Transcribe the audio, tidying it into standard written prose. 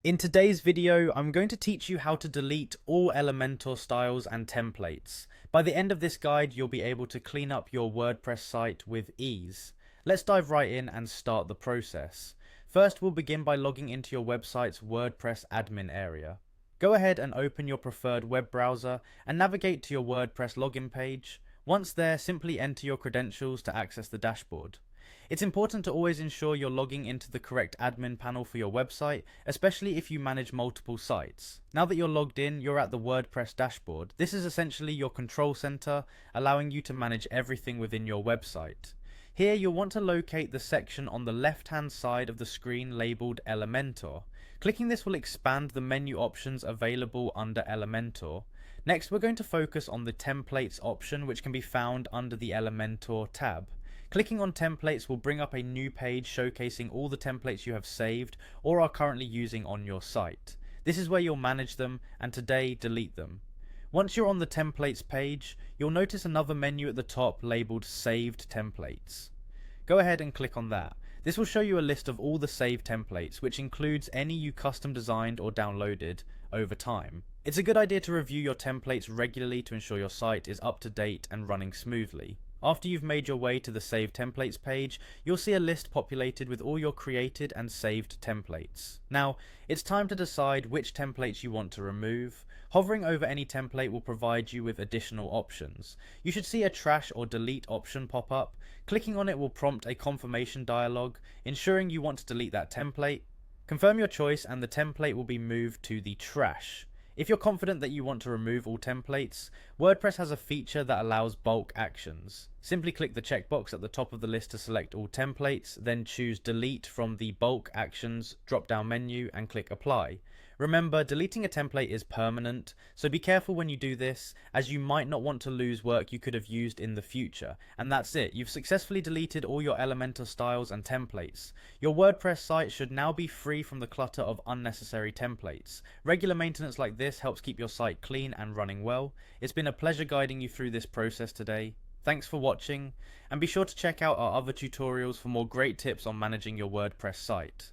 In today's video, I'm going to teach you how to delete all Elementor styles and templates. By the end of this guide, you'll be able to clean up your WordPress site with ease. Let's dive right in and start the process. First, we'll begin by logging into your website's WordPress admin area. Go ahead and open your preferred web browser and navigate to your WordPress login page. Once there, simply enter your credentials to access the dashboard. It's important to always ensure you're logging into the correct admin panel for your website, especially if you manage multiple sites. Now that you're logged in, you're at the WordPress dashboard. This is essentially your control center, allowing you to manage everything within your website. Here you'll want to locate the section on the left-hand side of the screen labeled Elementor. Clicking this will expand the menu options available under Elementor. Next, we're going to focus on the Templates option, which can be found under the Elementor tab. Clicking on templates will bring up a new page showcasing all the templates you have saved or are currently using on your site. This is where you'll manage them and today delete them. Once you're on the templates page, you'll notice another menu at the top labeled saved templates. Go ahead and click on that. This will show you a list of all the saved templates, which includes any you custom designed or downloaded over time. It's a good idea to review your templates regularly to ensure your site is up to date and running smoothly. After you've made your way to the Save Templates page, you'll see a list populated with all your created and saved templates. Now, it's time to decide which templates you want to remove. Hovering over any template will provide you with additional options. You should see a trash or delete option pop up. Clicking on it will prompt a confirmation dialog, ensuring you want to delete that template. Confirm your choice and the template will be moved to the trash. If you're confident that you want to remove all templates, WordPress has a feature that allows bulk actions. Simply click the checkbox at the top of the list to select all templates, then choose Delete from the Bulk Actions drop-down menu and click Apply. Remember, deleting a template is permanent, so be careful when you do this, as you might not want to lose work you could have used in the future. And that's it, you've successfully deleted all your Elementor styles and templates. Your WordPress site should now be free from the clutter of unnecessary templates. Regular maintenance like this helps keep your site clean and running well. It's been a pleasure guiding you through this process today. Thanks for watching, and be sure to check out our other tutorials for more great tips on managing your WordPress site.